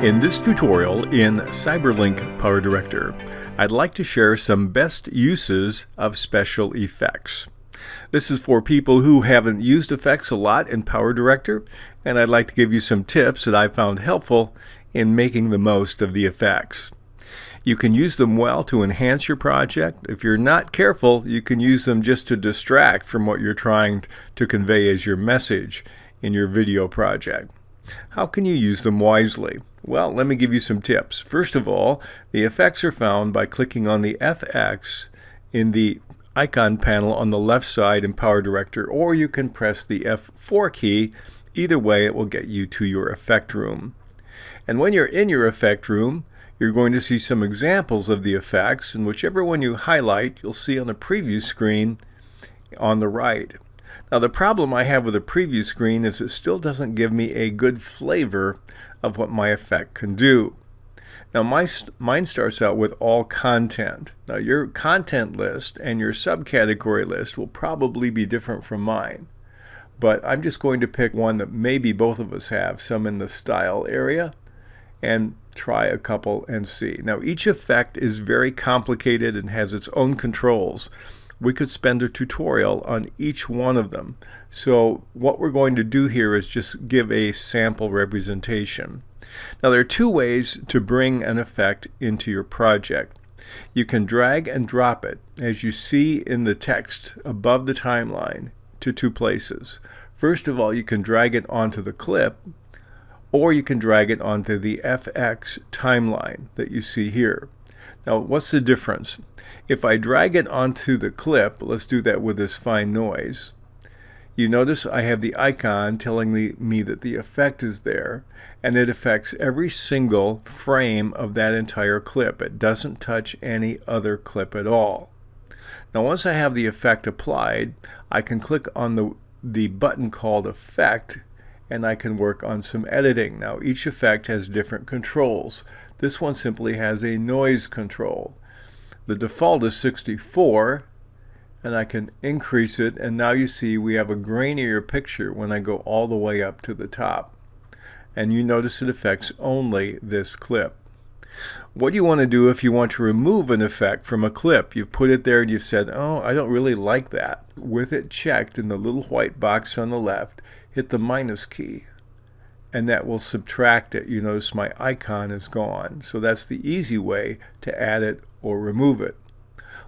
In this tutorial in CyberLink PowerDirector, I'd like to share some best uses of special effects. This is for people who haven't used effects a lot in PowerDirector, and I'd like to give you some tips that I found helpful in making the most of the effects. You can use them well to enhance your project. If you're not careful, you can use them just to distract from what you're trying to convey as your message in your video project. How can you use them wisely? Well, let me give you some tips. First of all, the effects are found by clicking on the FX in the icon panel on the left side in PowerDirector, or you can press the F4 key. Either way, it will get you to your effect room. And when you're in your effect room, you're going to see some examples of the effects, and whichever one you highlight, you'll see on the preview screen on the right. Now, the problem I have with the preview screen is it still doesn't give me a good flavor of what my effect can do. Now, mine starts out with all content. Now, your content list and your subcategory list will probably be different from mine, but I'm just going to pick one that maybe both of us have, some in the style area, and try a couple and see. Now, each effect is very complicated and has its own controls. We could spend a tutorial on each one of them. So what we're going to do here is just give a sample representation. Now, there are two ways to bring an effect into your project. You can drag and drop it, as you see in the text above the timeline, to two places. First of all, you can drag it onto the clip, or you can drag it onto the FX timeline that you see here. Now, what's the difference? If I drag it onto the clip, let's do that with this fine noise, you notice I have the icon telling me that the effect is there, and it affects every single frame of that entire clip. It doesn't touch any other clip at all. Now, once I have the effect applied, I can click on the button called Effect, and I can work on some editing. Now, each effect has different controls. This one simply has a noise control. The default is 64, and I can increase it, and now you see we have a grainier picture when I go all the way up to the top. And you notice it affects only this clip. What do you want to do if you want to remove an effect from a clip? You've put it there and you've said, oh, I don't really like that. With it checked in the little white box on the left, hit the minus key, and that will subtract it. You notice my icon is gone. So that's the easy way to add it or remove it.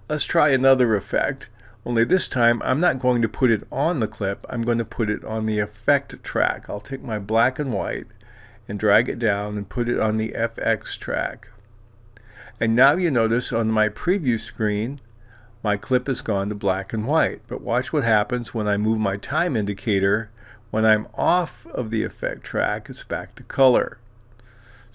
Let's try another effect, only this time I'm not going to put it on the clip, I'm going to put it on the effect track. I'll take my black and white and drag it down and put it on the FX track. And now you notice on my preview screen, my clip has gone to black and white. But watch what happens when I move my time indicator. When I'm off of the effect track, it's back to color.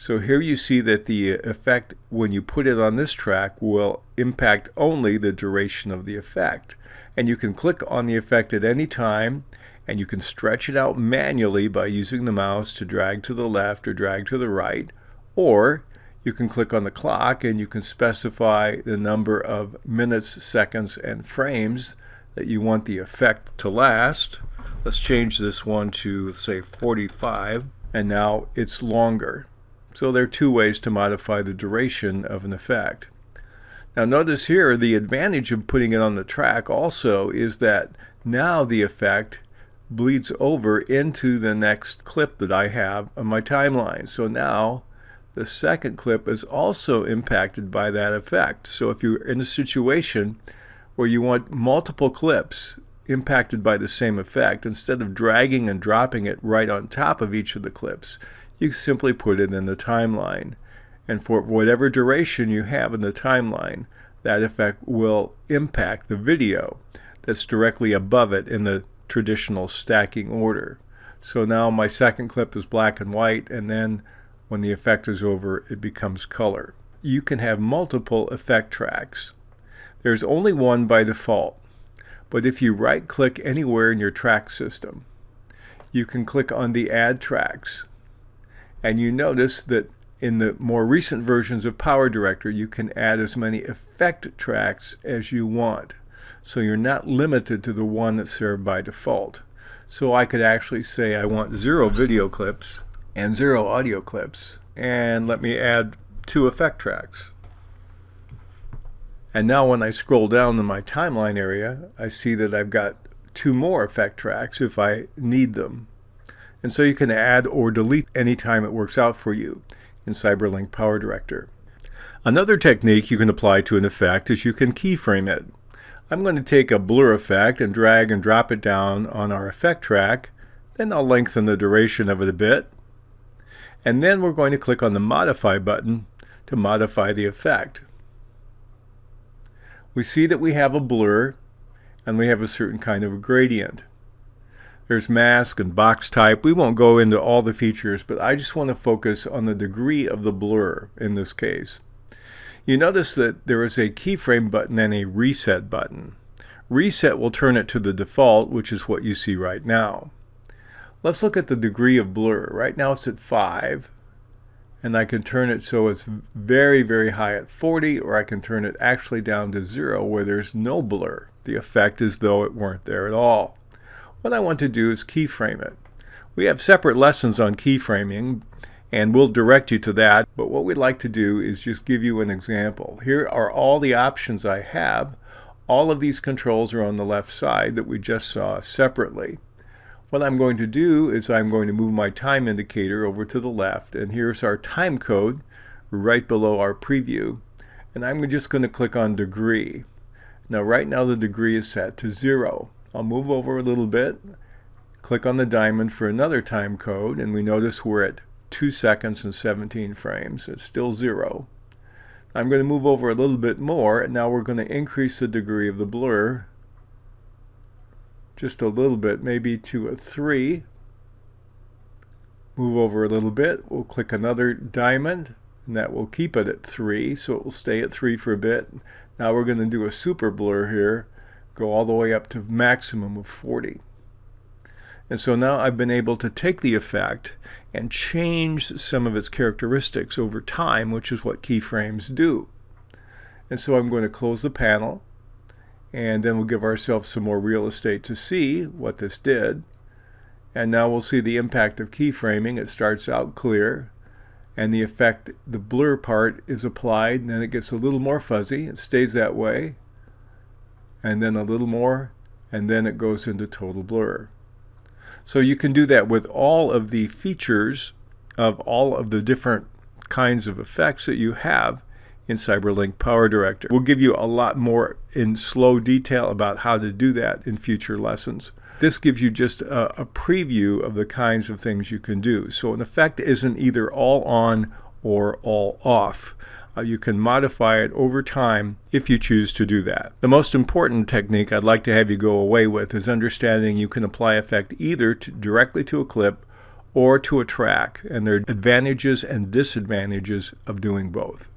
So here you see that the effect, when you put it on this track, will impact only the duration of the effect. And you can click on the effect at any time, and you can stretch it out manually by using the mouse to drag to the left or drag to the right. Or you can click on the clock and you can specify the number of minutes, seconds, and frames that you want the effect to last. Let's change this one to, say, 45, and now it's longer. So there are two ways to modify the duration of an effect. Now notice here, the advantage of putting it on the track also is that now the effect bleeds over into the next clip that I have on my timeline. So now the second clip is also impacted by that effect. So if you're in a situation where you want multiple clips impacted by the same effect, instead of dragging and dropping it right on top of each of the clips, you simply put it in the timeline. And for whatever duration you have in the timeline, that effect will impact the video that's directly above it in the traditional stacking order. So now my second clip is black and white, and then when the effect is over, it becomes color. You can have multiple effect tracks. There's only one by default, but if you right-click anywhere in your track system, you can click on the Add Tracks. And you notice that in the more recent versions of PowerDirector, you can add as many effect tracks as you want. So you're not limited to the one that's served by default. So I could actually say I want 0 video clips and 0 audio clips, and let me add 2 effect tracks. And now when I scroll down in my timeline area, I see that I've got 2 more effect tracks if I need them. And so you can add or delete anytime it works out for you in CyberLink PowerDirector. Another technique you can apply to an effect is you can keyframe it. I'm going to take a blur effect and drag and drop it down on our effect track. Then I'll lengthen the duration of it a bit. And then we're going to click on the Modify button to modify the effect. We see that we have a blur and we have a certain kind of a gradient. There's mask and box type. We won't go into all the features, but I just want to focus on the degree of the blur in this case. You notice that there is a keyframe button and a reset button. Reset will turn it to the default, which is what you see right now. Let's look at the degree of blur. Right now it's at 5, and I can turn it so it's very, very high at 40, or I can turn it actually down to 0 where there's no blur. The effect is though it weren't there at all. What I want to do is keyframe it. We have separate lessons on keyframing, and we'll direct you to that, but what we'd like to do is just give you an example. Here are all the options I have. All of these controls are on the left side that we just saw separately. What I'm going to do is I'm going to move my time indicator over to the left, and here's our time code right below our preview, and I'm just going to click on degree. Now right now the degree is set to 0. I'll move over a little bit, click on the diamond for another time code, and we notice we're at 2 seconds and 17 frames. It's still 0. I'm going to move over a little bit more, and now we're going to increase the degree of the blur just a little bit, maybe to a 3. Move over a little bit. We'll click another diamond, and that will keep it at 3, so it will stay at 3 for a bit. Now we're going to do a super blur here, go all the way up to maximum of 40. And so now I've been able to take the effect and change some of its characteristics over time, which is what keyframes do. And so I'm going to close the panel, and then we'll give ourselves some more real estate to see what this did. And now we'll see the impact of keyframing. It starts out clear, and the effect, the blur part is applied, and then it gets a little more fuzzy. It stays that way, and then a little more, and then it goes into total blur. So you can do that with all of the features of all of the different kinds of effects that you have in CyberLink PowerDirector. We'll give you a lot more in slow detail about how to do that in future lessons. This gives you just a preview of the kinds of things you can do. So an effect isn't either all on or all off. You can modify it over time if you choose to do that. The most important technique I'd like to have you go away with is understanding you can apply effect either directly to a clip or to a track, and there are advantages and disadvantages of doing both.